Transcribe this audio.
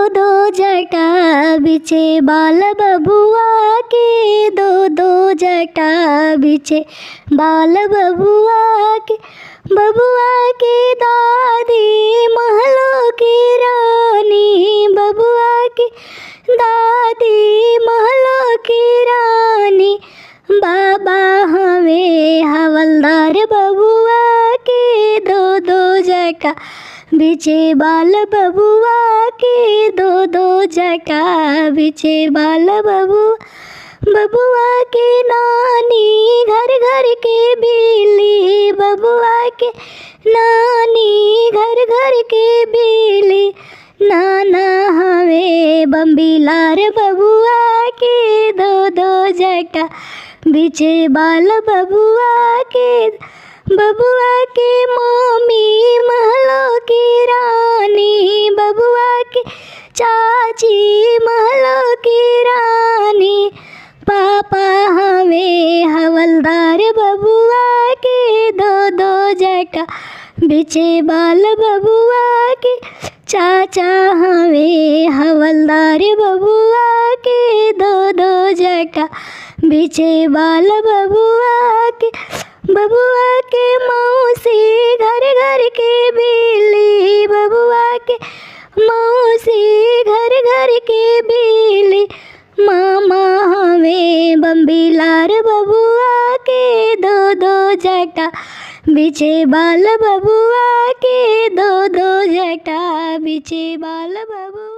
दो जटा बिछे बाल बबुआ के, दो दो जटा बिछे बाल बबुआ के दादी महलों की रानी, बबुआ की दादी महलों की रानी। बाबा हमें हवलदार बबुआ के, दो दो जटा बिछे बाल बबुआ के, दो दो जटा बिछे बाल बबुआ के नानी घर घर के बिल्ली, बबुआ के नानी घर घर के बिल्ली। नाना हमें बम्बीलार बबुआ के, दो दो जटा बिछे बाल बबुआ के। बबुआ के मम्मी महलों की रानी, बबुआ की चाची महलों की रानी। पापा हमें हवलदार बबुआ के, दो दो जटा बिछे बाल बबुआ के। चाचा हमें हवलदार बबुआ के, दो दो जटा बिछे बाल बबुआ के। बबुआ के मौसी घर घर के बिल्ली, बबुआ के मौसी घर घर के बिल्ली। मामा हमें बम्बीलार बबुआ के, दो दो जटा बिछे बाल बबुआ के, दो दो जटा बिछे बाल बबुआ।